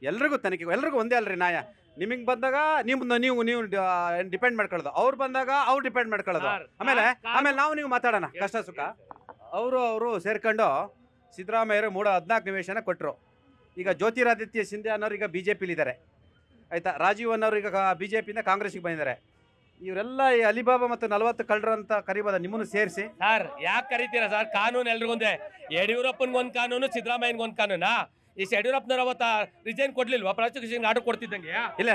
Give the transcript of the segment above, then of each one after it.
ಎಲ್ರಿಗೂ ತನಿಖೆ, ಎಲ್ರಿಗೂ ಒಂದೇ ಅಲ್ರಿ ನ್ಯಾಯ. ನಿಮಗೆ ಬಂದಾಗ ನೀವು ಡಿಪೆಂಡ್ ಮಾಡ್ಕೊಳ್ಳೋದು, ಅವ್ರು ಬಂದಾಗ ಅವ್ರು ಡಿಪೆಂಡ್ ಮಾಡ್ಕೊಳ್ಳೋದು. ಆಮೇಲೆ ನಾವು ನೀವು ಮಾತಾಡೋಣ ಕಷ್ಟ ಸುಖ. ಅವರು ಸೇರ್ಕೊಂಡು ಸಿದ್ದರಾಮಯ್ಯರು 14 ನಿವೇಶನ ಕೊಟ್ಟರು. ಈಗ ಜ್ಯೋತಿರಾದಿತ್ಯ ಸಿಂಧ್ಯಾ ಅನ್ನೋರು ಈಗ BJPಲಿದ್ದಾರೆ, ಆಯ್ತಾ. ರಾಜೀವ್ ಅನ್ನೋರು ಈಗ BJPಯಿಂದ ಕಾಂಗ್ರೆಸ್ಗೆ ಬಂದಿದ್ದಾರೆ. ಇವರೆಲ್ಲ ಈ ಅಲಿಬಾಬಾ ಮತ್ತು 40 ಕಳ್ಳರು ಅಂತ ಕರಿಬೋದ ನಿಮ್ಮನ್ನು ಸೇರಿಸಿ? ಸರ್ ಯಾಕೆ ಕರಿತೀರಾ ಸರ್? ಕಾನೂನು ಎಲ್ರಿಗೊಂದೇ. ಯಡಿಯೂರಪ್ಪನ್ಗೊಂದು ಕಾನೂನು, ಸಿದ್ದರಾಮಯ್ಯನ್ಗೊಂದು ಕಾನೂನಾ? ಈ ಯಡಿಯೂರಪ್ಪನವ್ರು ಅವತ್ತ ರಿಸೈನ್ ಕೊಡ್ಲಿಲ್ವಾ? ಪ್ರಾಸಿಕ್ಯೂಷನ್ ಆರ್ಡರ್ ಕೊಡ್ತಿದ್ದಂಗೆ ಇಲ್ಲ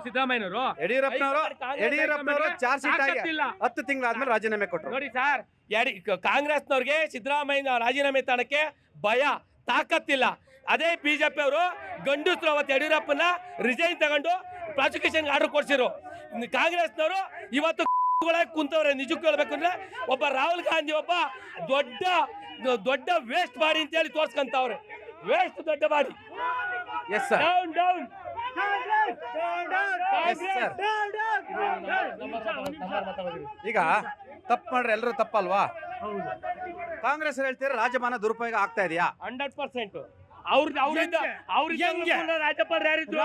ಸಿದ್ದರಾಮಯ್ಯನವರು. ಯಡಿಯೂರಪ್ಪನವರು ಚಾರ್ಜ್ ಶೀಟ್ ಆಗಿ 10 ತಿಂಗಳಾದ್ಮೇಲೆ ರಾಜೀನಾಮೆ ಕೊಟ್ಟರು. ನೋಡಿ ಸರ್, ಕಾಂಗ್ರೆಸ್ನವ್ರಿಗೆ ಸಿದ್ದರಾಮಯ್ಯ ರಾಜೀನಾಮೆ ತಾಣಕ್ಕೆ ಭಯ, ತಾಕತ್ತಿಲ್ಲ. ಅದೇ BJP ಅವರು ಗಂಡಸರು ಅವತ್ತು ಯಡಿಯೂರಪ್ಪನ ರಿಸೈನ್ ತಗೊಂಡು ಪ್ರಾಸಿಕ್ಯೂಷನ್ ಆರ್ಡರ್ ಕೊಡ್ಸಿರು. ಕಾಂಗ್ರೆಸ್ನವರು ಇವತ್ತು ಕುಂತವ್ರೆ. ನಿಜಕ್ಕೂ ಹೇಳ್ಬೇಕು ಅಂದ್ರೆ ಒಬ್ಬ ರಾಹುಲ್ ಗಾಂಧಿ ಒಬ್ಬ ದೊಡ್ಡ ವೇಸ್ಟ್ ಬಾಡಿ ಅಂತ ಹೇಳಿ ತೋರ್ಸ್ಕೊಂತವ್ರೆ. ವೇಸ್ಟ್ ದೊಡ್ಡ ಬಾಡಿ. Down down. ಈಗ ತಪ್ಪು ಮಾಡ್ರೆ ಎಲ್ಲರೂ ತಪ್ಪಲ್ವಾ? ಕಾಂಗ್ರೆಸ್ ಹೇಳ್ತೀರ ರಾಜಮಾನ ದುರುಪಯೋಗ ಆಗ್ತಾ ಇದೆಯಾ? 100%.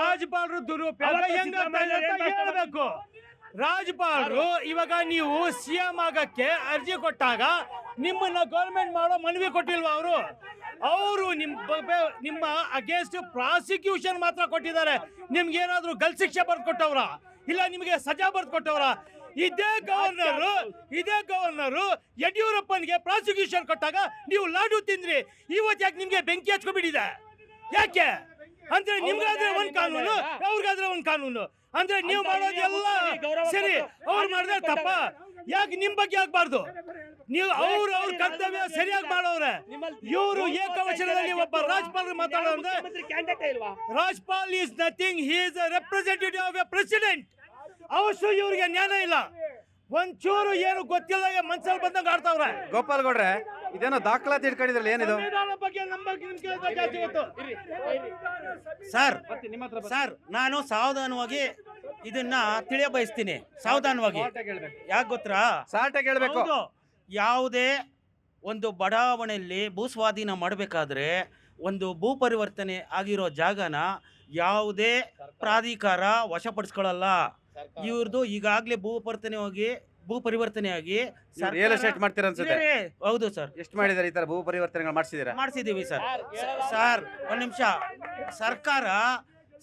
ರಾಜ್ಯಪಾಲರು ದುರುಪಯೋಗ ಹೇಳ್ಬೇಕು. ರಾಜ್ಯಪಾಲರು ಇವಾಗ ನೀವು CM ಆಗಕ್ಕೆ ಅರ್ಜಿ ಕೊಟ್ಟಾಗ ನಿಮ್ಮನ್ನ ಗೌರ್ಮೆಂಟ್ ಮಾಡೋ ಮನವಿ ಕೊಟ್ಟಿಲ್ವಾ? ಅವರು ನಿಮ್ಮ ಅಗೇನ್ಸ್ಟ್ ಪ್ರಾಸಿಕ್ಯೂಷನ್ ಮಾತ್ರ ಕೊಟ್ಟಿದ್ದಾರೆ. ನಿಮ್ಗೆ ಏನಾದ್ರು ಗಲ್ ಶಿಕ್ಷೆ ಬರ್ದು ಕೊಟ್ಟವ್ರ? ಇಲ್ಲ ನಿಮಗೆ ಸಜಾ ಬರ್ದು ಕೊಟ್ಟವ್ರ? ಇದೇ ಗವರ್ನರು ಯಡಿಯೂರಪ್ಪನಿಗೆ ಪ್ರಾಸಿಕ್ಯೂಷನ್ ಕೊಟ್ಟಾಗ ನೀವು ಲಾಡು ತಿಂದ್ರಿ. ಇವತ್ತು ಯಾಕೆ ನಿಮ್ಗೆ ಬೆಂಕಿ ಹಚ್ಕೊಬಿಟ್ಟಿದೆ? ಯಾಕೆ ಅಂದ್ರೆ ನಿಮ್ಗಾದ್ರೆ ಒಂದ್ ಕಾನೂನು, ಅವ್ರಿಗಾದ್ರೆ ಒಂದ್ ಕಾನೂನು. ಅಂದ್ರೆ ನೀವು ಮಾಡೋದೆಲ್ಲ ಸರಿ, ಅವ್ರು ಮಾಡಿದ್ರೆ ತಪ್ಪ. ಯಾಕೆ ನಿಮ್ ಬಗ್ಗೆ ಆಗ್ಬಾರ್ದು? ನೀವು ಅವ್ರ ಕರ್ತವ್ಯ ಸರಿಯಾಗಿ ಮಾಡೋವ್ರೆ. ಇವರು ಏಕವಚನದಲ್ಲಿ ಒಬ್ಬ ರಾಜ್ಯಪಾಲರು ಮಾತಾಡೋದ್ರೆ, Rajyapal is nothing, he is a representative of a president. ಅವಶ್ಯ ಇವ್ರಿಗೆ ಜ್ಞಾನ ಇಲ್ಲ, ಒಂಚೂರು ಏನು ಗೊತ್ತಿಲ್ಲದಾಗ ಮನ್ಸಲ್ಲಿ ಬಂದಂಗ ಆಡ್ತಾವ್ರೆ. ಗೋಪಾಲ್ ಗೌಡ್ರೆ, ಇದೇನೋ ದಾಖಲಾತಿ ಇಟ್ಕೊಂಡಿದ್ರಲ್ಲ, ಏನಿದು? ಸರ್ ನಾನು ಸಾವಧಾನವಾಗಿ ಇದನ್ನ ತಿಳಿಯ ಬಯಸ್ತೀನಿ. ಸಾವಧಾನವಾಗಿ ಯಾಕೆ ಗೊತ್ತಾ? ಸಾಟಾಗಿ ಹೇಳ್ಬೇಕು. ಯಾವುದೇ ಒಂದು ಬಡಾವಣೆಯಲ್ಲಿ ಭೂಸ್ವಾಧೀನ ಮಾಡಬೇಕಾದ್ರೆ ಒಂದು ಭೂ ಪರಿವರ್ತನೆ ಆಗಿರೋ ಜಾಗನ ಯಾವುದೇ ಪ್ರಾಧಿಕಾರ ವಶಪಡಿಸ್ಕೊಳ್ಳಲ್ಲ. ಇವ್ರದ್ದು ಈಗಾಗಲೇ ಭೂ ಪರಿವರ್ತನೆಯಾಗಿ ರಿಯಲ್ ಎಸ್ಟೇಟ್ ಮಾಡ್ತೀರ ಅನ್ಸುತ್ತೆ. ಹೌದು ಸರ್. ಎಷ್ಟು ಮಾಡಿದಾರೆ ಈ ತರ ಭೂ ಪರಿವರ್ತನೆಗಳು? ಮಾಡಿಸಿದೀವಿ ಸರ್ ಒಂದ್ ನಿಮಿಷ.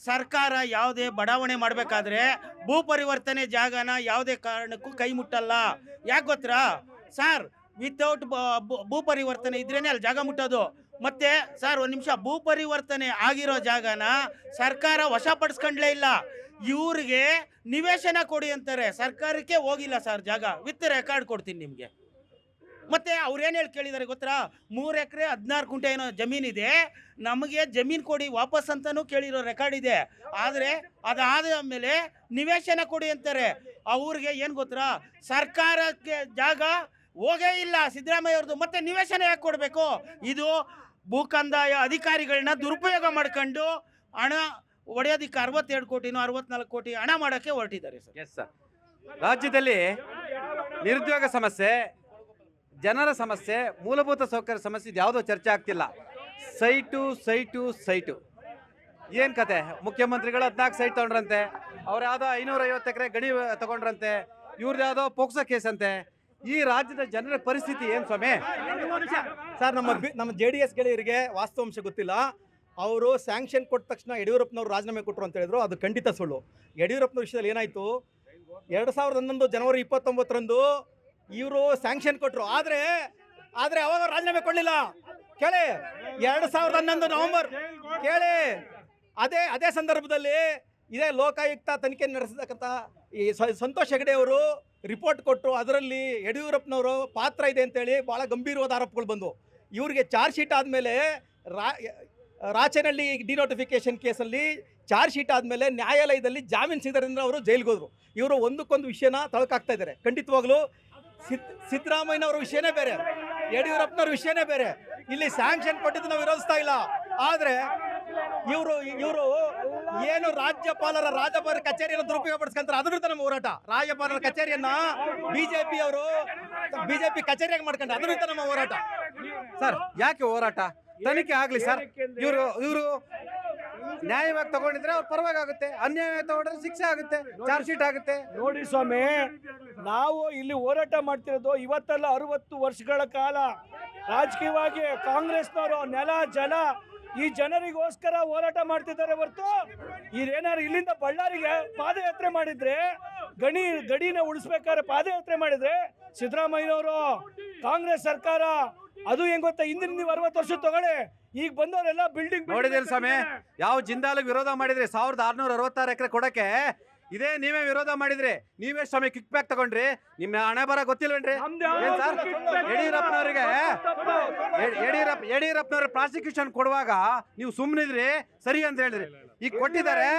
ಸರ್ಕಾರ ಯಾವುದೇ ಬಡಾವಣೆ ಮಾಡಬೇಕಾದ್ರೆ ಭೂ ಪರಿವರ್ತನೆ ಜಾಗನ ಯಾವುದೇ ಕಾರಣಕ್ಕೂ ಕೈ ಮುಟ್ಟಲ್ಲ. ಯಾಕೆ ಗೊತ್ತಾ ಸರ್? ವಿತೌಟ್ ಭೂ ಪರಿವರ್ತನೆ ಇದ್ರೇನೆ ಅಲ್ಲಿ ಜಾಗ ಮುಟ್ಟೋದು. ಮತ್ತೆ ಸರ್ ಒಂದ್ ನಿಮಿಷ, ಭೂ ಪರಿವರ್ತನೆ ಆಗಿರೋ ಜಾಗನ ಸರ್ಕಾರ ವಶಪಡಿಸ್ಕೊಂಡ್ಲೇ ಇಲ್ಲ. ಇವ್ರಿಗೆ ನಿವೇಶನ ಕೊಡಿ ಅಂತಾರೆ, ಸರ್ಕಾರಕ್ಕೆ ಹೋಗಿಲ್ಲ ಸರ್ ಜಾಗ. ವಿತ್ ರೆಕಾರ್ಡ್ ಕೊಡ್ತೀನಿ ನಿಮಗೆ. ಮತ್ತೆ ಅವ್ರೇನು ಹೇಳಿ ಕೇಳಿದ್ದಾರೆ ಗೊತ್ತಾ? 3 ಎಕರೆ 16 ಗುಂಟೆ ಏನೋ ಜಮೀನಿದೆ, ನಮಗೆ ಜಮೀನು ಕೊಡಿ ವಾಪಸ್ ಅಂತಾನೂ ಕೇಳಿರೋ ರೆಕಾರ್ಡ್ ಇದೆ. ಆದರೆ ಅದಾದ ಮೇಲೆ ನಿವೇಶನ ಕೊಡಿ ಅಂತಾರೆ. ಅವ್ರಿಗೆ ಏನು ಗೊತ್ತಾ? ಸರ್ಕಾರಕ್ಕೆ ಜಾಗ ಹೋಗೇ ಇಲ್ಲ ಸಿದ್ದರಾಮಯ್ಯ ಅವ್ರದ್ದು, ಮತ್ತೆ ನಿವೇಶನ ಯಾಕೆ ಕೊಡಬೇಕು? ಇದು ಭೂಕಂದಾಯ ಅಧಿಕಾರಿಗಳನ್ನ ದುರುಪಯೋಗ ಮಾಡ್ಕೊಂಡು ಹಣ ಒಡೆಯೋದಕ್ಕೆ 62 ಕೋಟಿನೋ 64 ಕೋಟಿ ಹಣ ಮಾಡೋಕ್ಕೆ ಹೊರಟಿದ್ದಾರೆ ಸರ್. Yes sir. ರಾಜ್ಯದಲ್ಲಿ ನಿರುದ್ಯೋಗ ಸಮಸ್ಯೆ, ಜನರ ಸಮಸ್ಯೆ, ಮೂಲಭೂತ ಸೌಕರ್ಯ ಸಮಸ್ಯೆ ಯಾವುದೋ ಚರ್ಚೆ ಆಗ್ತಿಲ್ಲ. ಸೈಟು ಏನು ಕತೆ? ಮುಖ್ಯಮಂತ್ರಿಗಳು 14 ಸೈಟ್ ತಗೊಂಡ್ರಂತೆ, ಅವ್ರು ಯಾವುದೋ 550 ಎಕರೆ ಗಣಿ ತಗೊಂಡ್ರಂತೆ, ಇವ್ರದ್ದು ಯಾವುದೋ ಪೋಕ್ಸೋ ಕೇಸ್ ಅಂತೆ. ಈ ರಾಜ್ಯದ ಜನರ ಪರಿಸ್ಥಿತಿ ಏನು ಸ್ವಾಮಿ? ಸರ್, ನಮ್ಮ JDS ಗೆಳೆಯರಿಗೆ ವಾಸ್ತವಾಂಶ ಗೊತ್ತಿಲ್ಲ. ಅವರು ಸ್ಯಾಂಕ್ಷನ್ ಕೊಟ್ಟ ತಕ್ಷಣ ಯಡಿಯೂರಪ್ಪನವರು ರಾಜೀನಾಮೆ ಕೊಟ್ಟರು ಅಂತ ಹೇಳಿದ್ರು. ಅದು ಖಂಡಿತ ಸುಳ್ಳು. ಯಡಿಯೂರಪ್ಪನ ವಿಷಯದಲ್ಲಿ ಏನಾಯಿತು, 2011 ಜನವರಿ 29ರಂದು ಇವರು ಸ್ಯಾಂಕ್ಷನ್ ಕೊಟ್ಟರು. ಆದರೆ ಅವಾಗ ರಾಜೀನಾಮೆ ಕೊಡಲಿಲ್ಲ. ಕೇಳಿ, 2011 ನವೆಂಬರ್ ಕೇಳಿ. ಅದೇ ಸಂದರ್ಭದಲ್ಲಿ ಇದೇ ಲೋಕಾಯುಕ್ತ ತನಿಖೆ ನಡೆಸತಕ್ಕಂಥ ಈ ಸಂತೋಷ್ ಹೆಗಡೆ ಅವರು ರಿಪೋರ್ಟ್ ಕೊಟ್ಟರು. ಅದರಲ್ಲಿ ಯಡಿಯೂರಪ್ಪನವರು ಪಾತ್ರ ಇದೆ ಅಂತೇಳಿ ಭಾಳ ಗಂಭೀರವಾದ ಆರೋಪಗಳು ಬಂದವು. ಇವರಿಗೆ ಚಾರ್ಜ್ ಶೀಟ್ ಆದಮೇಲೆ ರಾಚನಹಳ್ಳಿ ಡಿನೋಟಿಫಿಕೇಶನ್ ಕೇಸಲ್ಲಿ ಚಾರ್ಜ್ ಶೀಟ್ ಆದಮೇಲೆ ನ್ಯಾಯಾಲಯದಲ್ಲಿ ಜಾಮೀನು ಸಿಗೋದ್ರಿಂದ ಅವರು ಜೈಲಿಗೆ ಹೋದರು. ಇವರು ಒಂದಕ್ಕೊಂದು ವಿಷಯನ ತಳಕಾಗ್ತಾ ಇದ್ದಾರೆ. ಖಂಡಿತವಾಗ್ಲೂ ಸಿದ್ದರಾಮಯ್ಯನವ್ರ ವಿಷಯನೇ ಬೇರೆ, ಯಡಿಯೂರಪ್ಪನವ್ರ ವಿಷಯನೇ ಬೇರೆ. ಇಲ್ಲಿ ಸ್ಯಾಂಕ್ಷನ್ ಕೊಟ್ಟಿದ್ದು ನಾವು ವಿರೋಧಿಸ್ತಾ ಇಲ್ಲ. ಆದರೆ ಇವರು ಏನು ರಾಜ್ಯಪಾಲರ ಕಚೇರಿಯನ್ನು ದುರುಪಯೋಗ ಪಡಿಸ್ಕೊಂತಾರೆ, ಅದ್ರ ವಿರುದ್ಧ ನಮ್ಮ ಹೋರಾಟ. ರಾಜ್ಯಪಾಲರ ಕಚೇರಿಯನ್ನ ಬಿಜೆಪಿ ಕಚೇರಿಯಾಗಿ ಮಾಡ್ಕೊಂಡ್ರೆ ಅದ್ರ ವಿರುದ್ಧ ನಮ್ಮ ಹೋರಾಟ. ಸರ್, ಯಾಕೆ ಹೋರಾಟ? ತನಿಖೆ ಆಗ್ಲಿ ಸರ್. ಇವರು ನ್ಯಾಯವಾಗಿ ತಗೊಂಡಿದ್ರೆ ಅವ್ರ ಪರವಾಗಿ ಆಗುತ್ತೆ, ಅನ್ಯಾಯವಾಗಿ ತಗೊಂಡ್ರೆ ಶಿಕ್ಷೆ ಆಗುತ್ತೆ, ಚಾರ್ಜ್ ಶೀಟ್ ಆಗುತ್ತೆ. ನೋಡಿ ಸ್ವಾಮಿ, ನಾವು ಇಲ್ಲಿ ಹೋರಾಟ ಮಾಡ್ತಿರೋದು ಇವತ್ತೆಲ್ಲ 60 ವರ್ಷಗಳ ಕಾಲ. ರಾಜಕೀಯವಾಗಿ ಕಾಂಗ್ರೆಸ್ನವರು ನೆಲ ಜಲ ಈ ಜನರಿಗೋಸ್ಕರ ಹೋರಾಟ ಮಾಡ್ತಿದ್ದಾರೆ ಹೊರತು ಇದೇನಾದ್ರು ಇಲ್ಲಿಂದ ಬಳ್ಳಾರಿಗೆ ಪಾದಯಾತ್ರೆ ಮಾಡಿದ್ರೆ ಗಡಿನ ಉಳಿಸ್ಬೇಕಾದ್ರೆ ಪಾದಯಾತ್ರೆ ಮಾಡಿದ್ರೆ ಸಿದ್ದರಾಮಯ್ಯನವರು ಕಾಂಗ್ರೆಸ್ ಸರ್ಕಾರ ಅದು ಹೆಂಗ್ ಗೊತ್ತಾ, ಹಿಂದಿನ ನೀವು 60 ವರ್ಷ ತಗೊಳ್ಳಿ, ಈಗ ಬಂದವರೆಲ್ಲ ಬಿಲ್ಡಿಂಗ್ ನೋಡಿದಿಲ್ಲ ಸ್ವಾಮಿ, ಯಾವ ಜಿಂದಾಲಿಗೆ ವಿರೋಧ ಮಾಡಿದ್ರಿ 1666 ಎಕರೆ ಕೊಡಕ್ಕೆ, ಇದೇ ನೀವೇ ವಿರೋಧ ಮಾಡಿದ್ರಿ. ನೀವೇ ಸ್ವಾಮಿ ಕಿಕ್ ಬ್ಯಾಕ್ ತಗೊಂಡ್ರಿ. ನಿಮ್ಮ ಹಣೆ ಬರ ಗೊತ್ತಿಲ್ವೇನ್ರಿ ಏನ್ ಸರ್? ಯಡಿಯೂರಪ್ಪನವ್ರ ಪ್ರಾಸಿಕ್ಯೂಷನ್ ಕೊಡುವಾಗ ನೀವು ಸುಮ್ಮನಿದ್ರಿ, ಸರಿ ಅಂತ ಹೇಳಿದ್ರಿ. ಈಗ ಕೊಟ್ಟಿದ್ದಾರೆ,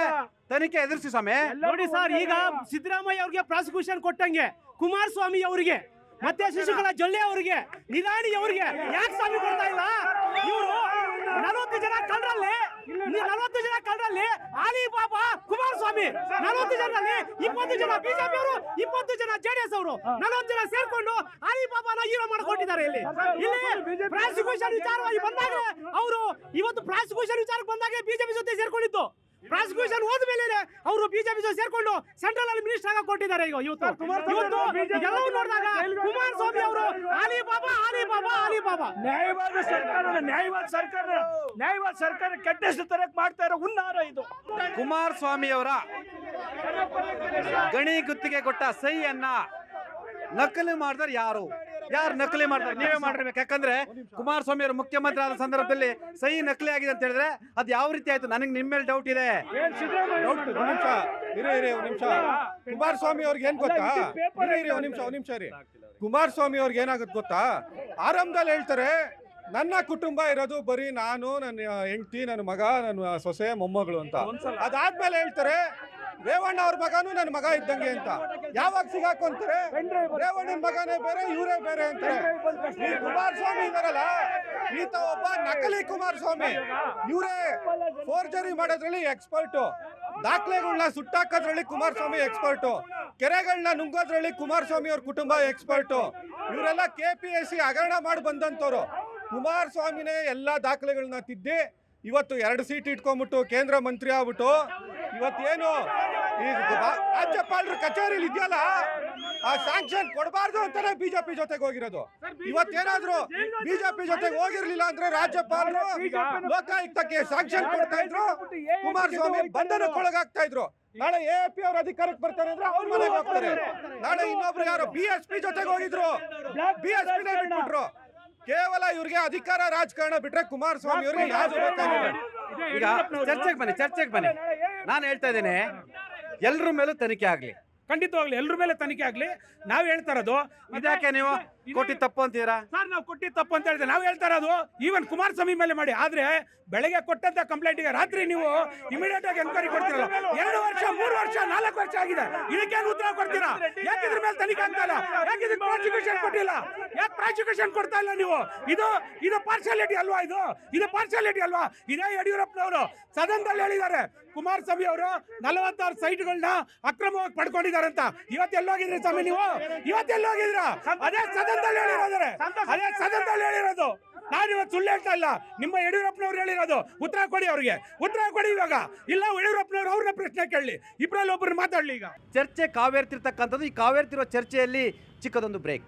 ತನಿಖೆ ಎದುರಿಸಿ ಸ್ವಾಮಿ. ನೋಡಿ ಸರ್, ಈಗ ಸಿದ್ದರಾಮಯ್ಯ ಅವ್ರಿಗೆ ಪ್ರಾಸಿಕ್ಯೂಷನ್ ಕೊಟ್ಟಂಗೆ ಕುಮಾರಸ್ವಾಮಿ ಅವರಿಗೆ ಮತ್ತೆ ಶಶಿಕಲಾ ಜೊಲ್ಲೆ ಅವರಿಗೆ ನಿರಾಣಿ ಅವರಿಗೆ ಯಾಕೆ ಸ್ವಾಮಿ ಕೊಡ್ತಾ ಇಲ್ಲ? ಇವರು 40 ಜನ ಕಳ್ಳರಲ್ಲಿ ಅಲಿಬಾಬಾ ಕುಮಾರಸ್ವಾಮಿ 40 ಜನರಲ್ಲಿ 20 ಜನ ಬಿಜೆಪಿ ಅವರು, 20 ಜನ ಜೆಡಿಎಸ್ ಅವರು, 40 ಜನ ಸೇರ್ಕೊಂಡು ಅಲಿಬಾಬಾನ ಹೀರೋ ಮಾಡ್ಕೊಂಡಿದ್ದಾರೆ. ಇಲ್ಲಿ ಪ್ರಾಸಿಕ್ಯೂಷನ್ ವಿಚಾರವಾಗಿ ಬಂದಾಗ ಅವರು ಇವತ್ತು ಪ್ರಾಸಿಕ್ಯೂಷನ್ ವಿಚಾರಕ್ಕೆ ಬಂದಾಗ ಬಿಜೆಪಿ ಜೊತೆ ಸೇರ್ಕೊಂಡಿದ್ದು, ಪ್ರಾಸಿಕ್ಯೂಷನ್ ಹೋದ್ಮೇಲೆ ಅವರು ಬಿಜೆಪಿ ಜೊತೆ ಸೇರ್ಕೊಂಡು ಸೆಂಟ್ರಲ್ ಅಲ್ಲಿ ಮಿನಿಸ್ಟರ್ ಆಗಿ ಕೊಟ್ಟಿದ್ದಾರೆ. ಈಗ ಇವತ್ತು ಎಲ್ಲವೂ ನೋಡಿದಾಗ ಕುಮಾರಸ್ವಾಮಿ ಅವರು ಅಲಿಬಾಬಾ ನ್ಯಾಯವಾದ ಸರ್ಕಾರ ಕೆಟ್ಟ ಹೆಸರು ತರಕ್ ಮಾಡ್ತಾ ಇರೋ ಹುನ್ನಾರ ಇದು. ಕುಮಾರಸ್ವಾಮಿ ಅವರ ಗಣಿ ಗುತ್ತಿಗೆ ಕೊಟ್ಟ ಸಹಿಯನ್ನ ನಕಲಿ ಮಾಡಿದ್ರೆ ಯಾರು ನಕಲಿ ಮಾಡ್ತಾರೆ? ನೀವೇ ಮಾಡಿರ್ಬೇಕು. ಯಾಕಂದ್ರೆ ಕುಮಾರಸ್ವಾಮಿ ಅವರು ಮುಖ್ಯಮಂತ್ರಿ ಆದ ಸಂದರ್ಭದಲ್ಲಿ ಸಹಿ ನಕಲಿ ಆಗಿದೆ ಅಂತ ಹೇಳಿದ್ರೆ ಅದು ಯಾವ ರೀತಿ ಆಯ್ತು? ನನಗೆ ನಿಮ್ಮ ಮೇಲೆ ಡೌಟ್ ಇದೆ. ಕುಮಾರಸ್ವಾಮಿ ಅವ್ರಿಗೆ ಏನ್ ಗೊತ್ತಾ? ಒಂದ್ ನಿಮಿಷ ರೀ. ಕುಮಾರಸ್ವಾಮಿ ಅವ್ರಿಗೆ ಏನಾಗುತ್ತೆ ಗೊತ್ತಾ? ಆರಂಭದಲ್ಲಿ ಹೇಳ್ತಾರೆ ನನ್ನ ಕುಟುಂಬ ಇರೋದು ಬರೀ ನಾನು, ನನ್ನ ಹೆಂಡತಿ, ನನ್ನ ಮಗ, ನನ್ನ ಸೊಸೆ, ಮೊಮ್ಮಗಳು ಅಂತ. ಅದಾದ್ಮೇಲೆ ಹೇಳ್ತಾರೆ ರೇವಣ್ಣ ಅವ್ರ ಮಗನು ನನ್ನ ಮಗ ಇದ್ದಂಗೆ ಅಂತ. ಯಾವಾಗ ಸಿಗಾಕೊಂತಾರೆ ರೇವಣ್ಣನ ಮಗನೇ ಬೇರೆ, ಇವರೇ ಬೇರೆ ಅಂತಾರೆ. ಈ ಕುಮಾರಸ್ವಾಮಿ ಇದಾರಲ್ಲ, ಈತ ಒಬ್ಬ ನಕಲಿ ಕುಮಾರಸ್ವಾಮಿ. ಇವರೇ ಫೋರ್ಜರಿ ಮಾಡೋದ್ರಲ್ಲಿ ಎಕ್ಸ್ಪರ್ಟು, ದಾಖಲೆಗಳನ್ನ ಸುಟ್ಟಾಕೋದ್ರಲ್ಲಿ ಕುಮಾರಸ್ವಾಮಿ ಎಕ್ಸ್ಪರ್ಟು, ಕೆರೆಗಳನ್ನ ನುಂಗೋದ್ರಲ್ಲಿ ಕುಮಾರಸ್ವಾಮಿ ಅವ್ರ ಕುಟುಂಬ ಎಕ್ಸ್ಪರ್ಟು. ಇವರೆಲ್ಲ KPSC ಹಗರಣ ಮಾಡಿ ಬಂದಂತವ್ರು. ಕುಮಾರಸ್ವಾಮಿನೇ ಎಲ್ಲಾ ದಾಖಲೆಗಳನ್ನ ತಿದ್ದಿ ಇವತ್ತು 2 ಸೀಟ್ ಇಟ್ಕೊಂಡ್ಬಿಟ್ಟು ಕೇಂದ್ರ ಮಂತ್ರಿ ಆಗ್ಬಿಟ್ಟು ಇವತ್ತೇನು ಈ ರಾಜ್ಯಪಾಲರ ಕಚೇರಿಲಿ ಇದೆಯಲ್ಲ, ಆ ಸ್ಯಾಂಕ್ಷನ್ ಕೊಡಬಾರ್ದು ಅಂತಾನೆ ಬಿಜೆಪಿ ಜೊತೆಗೆ ಹೋಗಿರೋದು. ಇವತ್ತೇನಾದ್ರು ಬಿಜೆಪಿ ಜೊತೆಗೆ ಹೋಗಿರ್ಲಿಲ್ಲ ಅಂದ್ರೆ ರಾಜ್ಯಪಾಲರು ಲೋಕಾಯುಕ್ತಕ್ಕೆ ಸ್ಯಾಂಕ್ಷನ್ ಕೊಡ್ತಾ ಇದ್ರು, ಕುಮಾರಸ್ವಾಮಿ ಬಂಧನಕ್ಕೊಳಗಾಗ್ತಾ ಇದ್ರು. ನಾಳೆ AAP ಅವ್ರ ಅಧಿಕಾರಕ್ಕೆ ಬರ್ತಾರೆ ಅಂದ್ರೆ ಅವ್ರ ಮನೆಗೆ ಹೋಗ್ತಾರೆ. ನಾಳೆ ಇನ್ನೊಬ್ರು ಯಾರು BSP ಜೊತೆಗೆ ಹೋಗಿದ್ರು, BSP ನೇ ಬಿಟ್ಬಿಟ್ರು. ಕೇವಲ ಇವ್ರಿಗೆ ಅಧಿಕಾರ ರಾಜಕಾರಣ ಬಿಟ್ರೆ ಕುಮಾರಸ್ವಾಮಿ ಅವ್ರಿಗೆ ಯಾವ್ದು ಬೇಕಾಗಿಲ್ಲ. ಈಗ ಚರ್ಚೆಗೆ ಬನ್ನಿ. ನಾನು ಹೇಳ್ತಾ ಇದ್ದೇನೆ, ಎಲ್ರ ಮೇಲೂ ತನಿಖೆ ಆಗ್ಲಿ, ಖಂಡಿತವಾಗ್ಲಿ ಎಲ್ಲರ ಮೇಲೆ ತನಿಖೆ ಆಗ್ಲಿ. ನಾವ್ ಹೇಳ್ತಾ ಇರೋದು ಇದಕ್ಕೆ ನೀವು ಕೊಟ್ಟಿ ತಪ್ಪು ಅಂತೀರಾ ಸರ್? ನಾವು ಕೊಟ್ಟಿದ್ದು ತಪ್ಪು ಅಂತ ಹೇಳ್ತೇವೆ. ನಾವು ಹೇಳ್ತಾ ಇರೋದು ಈವನ್ ಕುಮಾರಸ್ವಾಮಿ ಮೇಲೆ ಮಾಡಿ, ಆದ್ರೆ ಬೆಳಗ್ಗೆ ಕೊಟ್ಟಂತ ಕಂಪ್ಲೇಂಟ್ಗೆ ರಾತ್ರಿ ನೀವು ಇಮಿಡಿಯೇಟ್ ಆಗಿ ಎನ್ಕ್ವೈರಿ ಕೊಡ್ತೀರಲ್ಲ. 2 ವರ್ಷ 3 ವರ್ಷ 4 ವರ್ಷ ಆಗಿದೆ, ಇದಕ್ಕೇನು ಉತ್ತರ ಕೊಡ್ತೀರಾ? ಯಾಕೆ ಇದ್ರ ಮೇಲೆ ತನಿಖೆ ಆಗ್ತಾ ಇಲ್ಲ? ಯಾಕೆ ಇದಕ್ಕೆ ಪ್ರಾಸಿಕ್ಯೂಷನ್ ಕೊಟ್ಟಿಲ್ಲ? ಯಾಕೆ ಪ್ರಾಸಿಕ್ಯೂಷನ್ ಕೊಡ್ತಾ ಇಲ್ಲ ನೀವು? ಇದು ಪಾರ್ಶಾಲಿಟಿ ಅಲ್ವಾ? ಇದು ಪಾರ್ಶಾಲಿಟಿ ಅಲ್ವಾ? ಇದೇ ಯಡಿಯೂರಪ್ಪನವರು ಸದನದಲ್ಲಿ ಹೇಳಿದ್ದಾರೆ, ಕುಮಾರಸ್ವಾಮಿ ಅವರು 46 ಸೈಟ್ಗಳನ್ನ ಅಕ್ರಮವಾಗಿ ಪಡ್ಕೊಂಡಿದ್ದಾರೆ ಅಂತ. ಇವತ್ತೆಲ್ಲೋಗಿದ್ರಿ ಸ್ವಾಮಿ ನೀವು? ಇವತ್ತೆಲ್ಲೋಗಿದ್ರ? ಅದೇ ಸದನದಲ್ಲಿ ಹೇಳಿರೋದು. ನಾನು ಇವತ್ತು ಸುಳ್ಳು ಹೇಳ್ತಾ ಇಲ್ಲ, ನಿಮ್ಮ ಯಡಿಯೂರಪ್ಪನವ್ರು ಹೇಳಿರೋದು. ಉತ್ತರ ಕೊಡಿ ಅವ್ರಿಗೆ, ಉತ್ತರ ಕೊಡಿ ಇವಾಗ. ಇಲ್ಲ ಯಡಿಯೂರಪ್ಪನವ್ರು ಅವ್ರನ್ನ ಪ್ರಶ್ನೆ ಕೇಳಲಿ, ಇಬ್ಬರಲ್ಲಿ ಒಬ್ಬರು ಮಾತಾಡ್ಲಿ. ಈಗ ಚರ್ಚೆ ಕಾವೇರ್ತಿರ್ತಕ್ಕಂಥದ್ದು. ಈ ಕಾವೇರ್ತಿರೋ ಚರ್ಚೆಯಲ್ಲಿ ಚಿಕ್ಕದೊಂದು ಬ್ರೇಕ್.